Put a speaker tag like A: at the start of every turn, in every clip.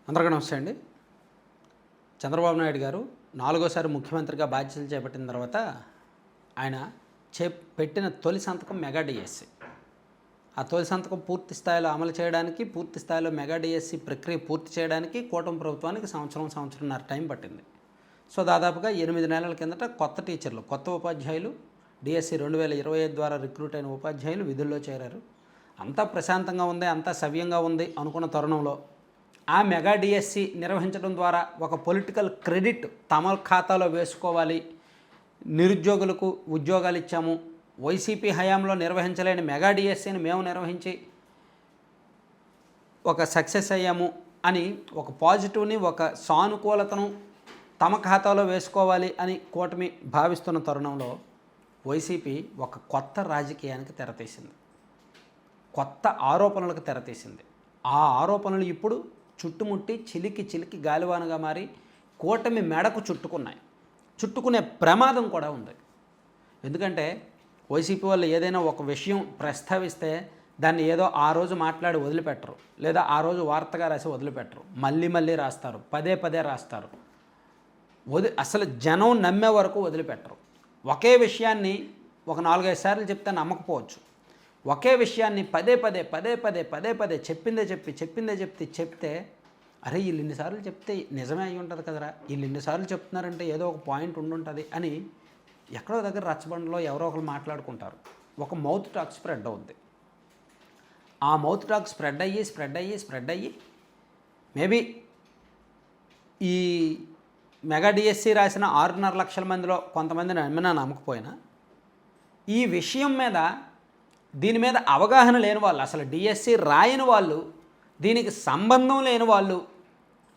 A: అందరికీ నమస్తే అండి. చంద్రబాబు నాయుడు గారు నాలుగోసారి ముఖ్యమంత్రిగా బాధ్యతలు చేపట్టిన తర్వాత ఆయన పెట్టిన తొలి సంతకం మెగా డిఎస్సి. ఆ తొలి సంతకం పూర్తి స్థాయిలో అమలు చేయడానికి, పూర్తి స్థాయిలో మెగా డిఎస్సి ప్రక్రియ పూర్తి చేయడానికి కూటమి ప్రభుత్వానికి సంవత్సరంన్నర టైం పట్టింది. సో దాదాపుగా 8 నెలల కిందట కొత్త టీచర్లు, కొత్త ఉపాధ్యాయులు డిఎస్సి 2025 ద్వారా రిక్రూట్ అయిన ఉపాధ్యాయులు విధుల్లో చేరారు. అంతా ప్రశాంతంగా ఉంది, అంతా సవ్యంగా ఉంది అనుకున్న తరుణంలో ఆ మెగా డిఎస్సి నిర్వహించడం ద్వారా ఒక పొలిటికల్ క్రెడిట్ తమ ఖాతాలో వేసుకోవాలి, నిరుద్యోగులకు ఉద్యోగాలు ఇచ్చాము, వైసీపీ హయాంలో నిర్వహించలేని మెగా డిఎస్సిని మేము నిర్వహించి ఒక సక్సెస్ అయ్యాము అని ఒక పాజిటివ్ని, ఒక సానుకూలతను తమ ఖాతాలో వేసుకోవాలి అని కూటమి భావిస్తున్న తరుణంలో వైసీపీ ఒక కొత్త రాజకీయానికి తెరతీసింది, కొత్త ఆరోపణలకు తెరతీసింది. ఆ ఆరోపణలు ఇప్పుడు చుట్టుముట్టి చిలికి గాలివానగా మారి కూటమి మెడకు చుట్టుకునే ప్రమాదం కూడా ఉంది. ఎందుకంటే వైసీపీ వాళ్ళు ఏదైనా ఒక విషయం ప్రస్తావిస్తే దాన్ని ఏదో ఆ రోజు మాట్లాడి వదిలిపెట్టరు, లేదా ఆ రోజు వార్తగా రాసి వదిలిపెట్టరు, మళ్ళీ రాస్తారు, పదే రాస్తారు, అసలు జనం నమ్మే వరకు వదిలిపెట్టరు. ఒకే విషయాన్ని ఒక 4-5 సార్లు చెప్తే నమ్మకపోవచ్చు, ఒకే విషయాన్ని పదే చెప్పిందే చెప్తే అరే వీళ్ళు ఇన్నిసార్లు చెప్తే నిజమే అయి ఉంటుంది కదరా, వీళ్ళు ఇన్నిసార్లు చెప్తున్నారంటే ఏదో ఒక పాయింట్ ఉండుంటుంది అని ఎక్కడో దగ్గర రచ్చబండలో ఎవరో ఒకరు మాట్లాడుకుంటారు. ఒక మౌత్ టాక్ స్ప్రెడ్ అవుద్ది. ఆ మౌత్ టాక్ స్ప్రెడ్ అయ్యి మేబీ ఈ మెగా డిఎస్సి రాసిన 6.5 లక్షల మందిలో కొంతమంది నమ్మినా నమ్మకపోయినా ఈ విషయం మీద, దీని మీద అవగాహన లేని వాళ్ళు, అసలు డిఎస్సి రాయని వాళ్ళు, దీనికి సంబంధం లేని వాళ్ళు,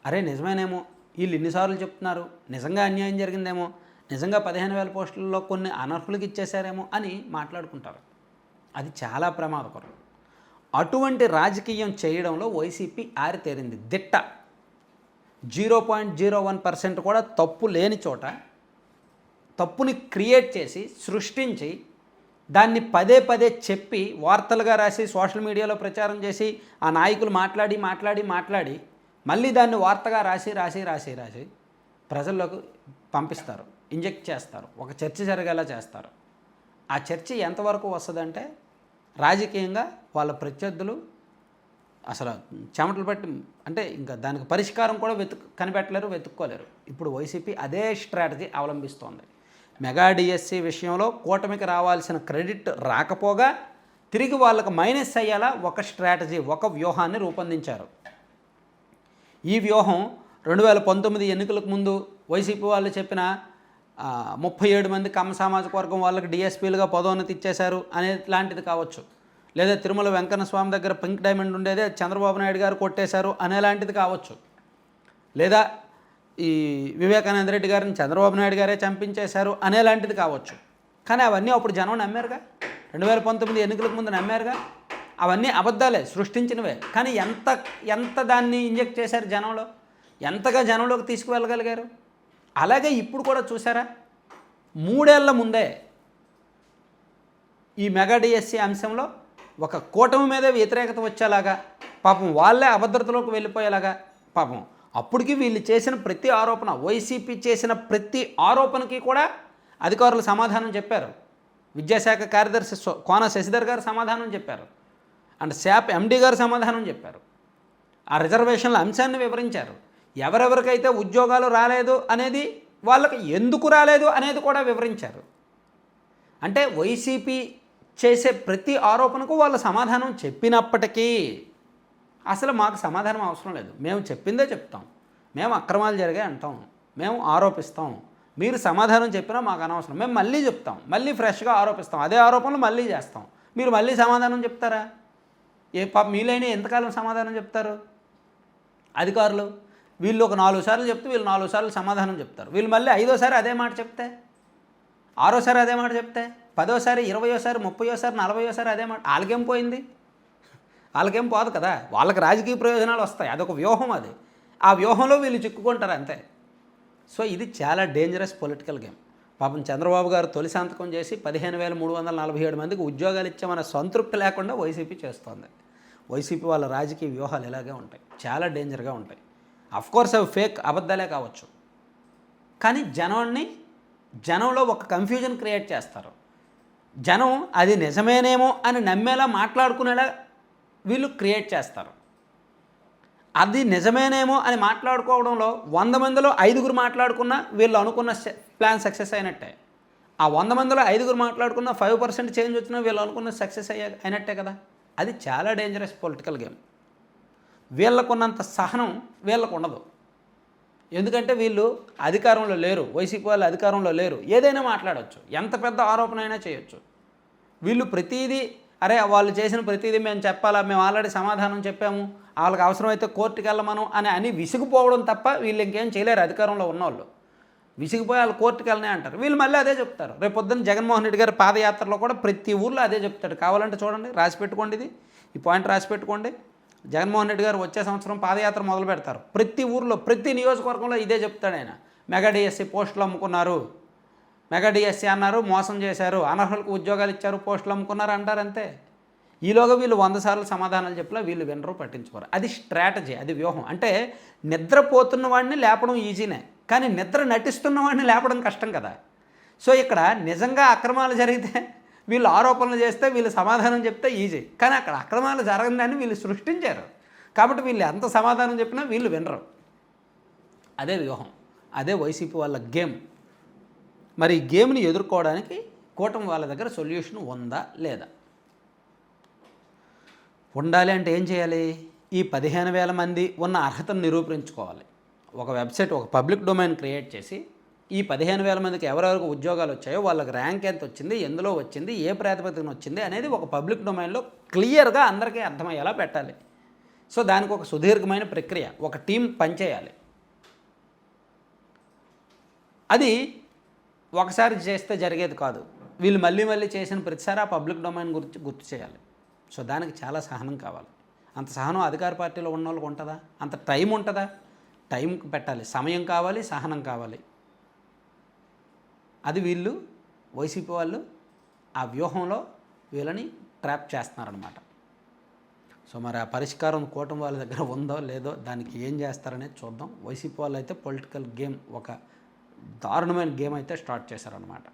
A: అరే నిజమేనేమో వీళ్ళు ఇన్నిసార్లు చెప్తున్నారు, నిజంగా అన్యాయం జరిగిందేమో, నిజంగా 15,000 పోస్టులలో కొన్ని అనర్హులకు ఇచ్చేశారేమో అని మాట్లాడుకుంటారు. అది చాలా ప్రమాదకరం. అటువంటి రాజకీయం చేయడంలో వైసీపీ ఆరితేరింది, దిట్ట. 0.01% కూడా తప్పు లేని చోట తప్పుని క్రియేట్ చేసి, సృష్టించి, దాన్ని పదే చెప్పి, వార్తలుగా రాసి, సోషల్ మీడియాలో ప్రచారం చేసి, ఆ నాయకులు మాట్లాడి మళ్ళీ దాన్ని వార్తగా రాసి ప్రజల్లోకి పంపిస్తారు, ఇంజెక్ట్ చేస్తారు, ఒక చర్చ జరిగేలా చేస్తారు. ఆ చర్చ ఎంతవరకు వస్తుందంటే రాజకీయంగా వాళ్ళ ప్రత్యర్థులు అసలు చెమటలు పట్టి, అంటే ఇంకా దానికి పరిష్కారం కూడా కనిపెట్టలేరు, వెతుక్కోలేరు. ఇప్పుడు వైసీపీ అదే స్ట్రాటజీ అవలంబిస్తోంది. మెగా డిఎస్సి విషయంలో కూటమికి రావాల్సిన క్రెడిట్ రాకపోగా తిరిగి వాళ్ళకు మైనస్ అయ్యేలా ఒక స్ట్రాటజీ, ఒక వ్యూహాన్ని రూపొందించారు. ఈ వ్యూహం 2019 ఎన్నికలకు ముందు వైసీపీ వాళ్ళు చెప్పిన 37 మంది కమ్మ సామాజిక వర్గం వాళ్ళకి డిఎస్పీలుగా పదోన్నతి ఇచ్చేశారు అనేలాంటిది కావచ్చు, లేదా తిరుమల వెంకన్న స్వామి దగ్గర పింక్ డైమండ్ ఉండేదే చంద్రబాబు నాయుడు గారు కొట్టేశారు అనేలాంటిది కావచ్చు, లేదా ఈ వివేకానంద రెడ్డి గారిని చంద్రబాబు నాయుడు గారే చంపించేశారు అనేలాంటిది కావచ్చు. కానీ అవన్నీ అప్పుడు జనం నమ్మారుగా, 2019 ఎన్నికలకు ముందు నమ్మారుగా. అవన్నీ అబద్ధాలే, సృష్టించినవే. కానీ ఎంత దాన్ని ఇంజెక్ట్ చేశారు జనంలో, ఎంతగా జనంలోకి తీసుకువెళ్ళగలిగారు. అలాగే ఇప్పుడు కూడా చూసారా, 3 ఏళ్ల ముందే ఈ మెగా డిఎస్సి అంశంలో ఒక కూటమి మీదే వ్యతిరేకత వచ్చేలాగా, పాపం వాళ్ళే అభద్రతలోకి వెళ్ళిపోయేలాగా, పాపం అప్పటికి వీళ్ళు చేసిన ప్రతి ఆరోపణ, వైసీపీ చేసిన ప్రతి ఆరోపణకి కూడా అధికారులు సమాధానం చెప్పారు. విద్యాశాఖ కార్యదర్శి కోన శశిధర్ గారు సమాధానం చెప్పారు, అండ్ శాప్ ఎండి గారు సమాధానం చెప్పారు. ఆ రిజర్వేషన్ల అంశాన్ని వివరించారు. ఎవరెవరికైతే ఉద్యోగాలు రాలేదు అనేది, వాళ్ళకి ఎందుకు రాలేదు అనేది కూడా వివరించారు. అంటే వైసీపీ చేసే ప్రతి ఆరోపణకు వాళ్ళు సమాధానం చెప్పినప్పటికీ అసలు మాకు సమాధానం అవసరం లేదు, మేము చెప్పిందే చెప్తాం, మేము అక్రమాలు జరిగాయి అంటాం, మేము ఆరోపిస్తాం, మీరు సమాధానం చెప్పినా మాకు అనవసరం, మేము మళ్ళీ చెప్తాం, మళ్ళీ ఫ్రెష్గా ఆరోపిస్తాం, అదే ఆరోపణలు మళ్ళీ చేస్తాం, మీరు మళ్ళీ సమాధానం చెప్తారా? మీలైనా ఎంతకాలం సమాధానం చెప్తారు? అధికారులు వీళ్ళు ఒక 4 సార్లు చెప్తే వీళ్ళు 4 సార్లు సమాధానం చెప్తారు, వీళ్ళు మళ్ళీ 5ఓసారి అదే మాట చెప్తే, 6ఓసారి అదే మాట చెప్తే, 10ఓసారి, 20ఓసారి, 30ఓసారి, 40ఓసారి అదే మాట, వాళ్ళకేం పోయింది? వాళ్ళకేం పోదు కదా, వాళ్ళకి రాజకీయ ప్రయోజనాలు వస్తాయి, అదొక వ్యూహం. అది ఆ వ్యూహంలో వీళ్ళు చిక్కుకుంటారు అంతే. సో ఇది చాలా డేంజరస్ పొలిటికల్ గేమ్. పాపం చంద్రబాబు గారు తొలి సంతకం చేసి 15,347 మందికి ఉద్యోగాలు ఇచ్చామన్న సంతృప్తి లేకుండా వైసీపీ చేస్తోంది. వైసీపీ వాళ్ళ రాజకీయ వ్యూహాలు ఇలాగే ఉంటాయి, చాలా డేంజర్గా ఉంటాయి. అఫ్కోర్స్ అవి ఫేక్ అబద్ధాలే కావచ్చు, కానీ జనంలో ఒక కన్ఫ్యూజన్ క్రియేట్ చేస్తారు. జనం అది నిజమేనేమో అని నమ్మేలా మాట్లాడుకునేలా వీళ్ళు క్రియేట్ చేస్తారు. అది నిజమేనేమో అని మాట్లాడుకోవడంలో 100 మందిలో 5గురు మాట్లాడుకున్నా వీళ్ళు అనుకున్న ప్లాన్ సక్సెస్ అయినట్టే. ఆ 100 మందిలో 5గురు మాట్లాడుకున్న 5% చేంజ్ వచ్చినా వీళ్ళు అనుకున్న సక్సెస్ అయినట్టే కదా. అది చాలా డేంజరస్ పొలిటికల్ గేమ్. వీళ్ళకున్నంత సహనం వీళ్ళకు ఉండదు. ఎందుకంటే వీళ్ళు అధికారంలో లేరు, వైసీపీ వాళ్ళు అధికారంలో లేరు, ఏదైనా మాట్లాడవచ్చు, ఎంత పెద్ద ఆరోపణ అయినా చేయొచ్చు. వీళ్ళు ప్రతిదీ అరే వాళ్ళు చేసిన ప్రతిదీ మేము చెప్పాలా, మేము ఆల్రెడీ సమాధానం చెప్పాము, వాళ్ళకి అవసరమైతే కోర్టుకి వెళ్ళమను అని విసిగిపోవడం తప్ప వీళ్ళు ఇంకేం చేయలేరు. అధికారంలో ఉన్నవాళ్ళు విసిగిపోయి వాళ్ళు కోర్టుకి వెళ్ళనే అంటారు. వీళ్ళు మళ్ళీ అదే చెప్తారు. రేపు పొద్దున్న జగన్మోహన్ రెడ్డి గారి పాదయాత్రలో కూడా ప్రతి ఊర్లో అదే చెప్తాడు. కావాలంటే చూడండి, రాసి పెట్టుకోండి, ఈ పాయింట్ రాసి పెట్టుకోండి. జగన్మోహన్ రెడ్డి గారు వచ్చే సంవత్సరం పాదయాత్ర మొదలు పెడతారు. ప్రతి ఊర్లో ప్రతి నియోజకవర్గంలో ఇదే చెప్తాడు ఆయన. మెగా డిఎస్సి పోస్టులు అమ్ముకున్నారు, మెగా డిఎస్సి అన్నారు, మోసం చేశారు, అనర్హులకు ఉద్యోగాలు ఇచ్చారు, పోస్టులు అమ్ముకున్నారు అంటారు అంతే. ఈలోగా వీళ్ళు 100 సార్లు సమాధానాలు చెప్పినా వీళ్ళు వినరు, పట్టించుకోరు. అది స్ట్రాటజీ, అది వ్యూహం. అంటే నిద్రపోతున్న వాడిని లేపడం ఈజీనే, కానీ నిద్ర నటిస్తున్న వాడిని లేపడం కష్టం కదా. సో ఇక్కడ నిజంగా అక్రమాలు జరిగితే వీళ్ళు ఆరోపణలు చేస్తే వీళ్ళు సమాధానం చెప్తే ఈజీ, కానీ అక్కడ అక్రమాలు జరగదని వీళ్ళు సృష్టించారు కాబట్టి వీళ్ళు ఎంత సమాధానం చెప్పినా వీళ్ళు వినరు. అదే వ్యూహం, అదే వైసీపీ వాళ్ళ గేమ్. మరి ఈ గేమ్ని ఎదుర్కోవడానికి కూటమి వాళ్ళ దగ్గర సొల్యూషన్ ఉందా లేదా? ఉండాలి అంటే ఏం చేయాలి? ఈ 15,000 మంది ఉన్న అర్హతను నిరూపించుకోవాలి. ఒక వెబ్సైట్, ఒక పబ్లిక్ డొమైన్ క్రియేట్ చేసి ఈ 15,000 మందికి ఎవరెవరికి ఉద్యోగాలు వచ్చాయో, వాళ్ళకి ర్యాంక్ ఎంత వచ్చింది, ఎందులో వచ్చింది, ఏ ప్రాతిపదికన వచ్చింది అనేది ఒక పబ్లిక్ డొమైన్లో క్లియర్గా అందరికీ అర్థమయ్యేలా పెట్టాలి. సో దానికి ఒక సుదీర్ఘమైన ప్రక్రియ, ఒక టీం పనిచేయాలి. అది ఒకసారి చేస్తే జరిగేది కాదు. వీళ్ళు మళ్ళీ మళ్ళీ చేసిన ప్రతిసారి ఆ పబ్లిక్ డొమైన్ గురించి గుర్తు చేయాలి. సో దానికి చాలా సహనం కావాలి. అంత సహనం అధికార పార్టీలో ఉన్న వాళ్ళకి ఉంటుందా? అంత టైం ఉంటుందా? టైంకి పెట్టాలి, సమయం కావాలి, సహనం కావాలి. అది వీళ్ళు వైసీపీ వాళ్ళు ఆ వ్యూహంలో వీళ్ళని ట్రాప్ చేస్తున్నారనమాట. సో మరి ఆ పరిష్కారం కూటమి వాళ్ళ దగ్గర ఉందో లేదో, దానికి ఏం చేస్తారనేది చూద్దాం. వైసీపీ వాళ్ళు అయితే పొలిటికల్ గేమ్, ఒక దారుణమైన గేమ్ అయితే స్టార్ట్ చేశారనమాట.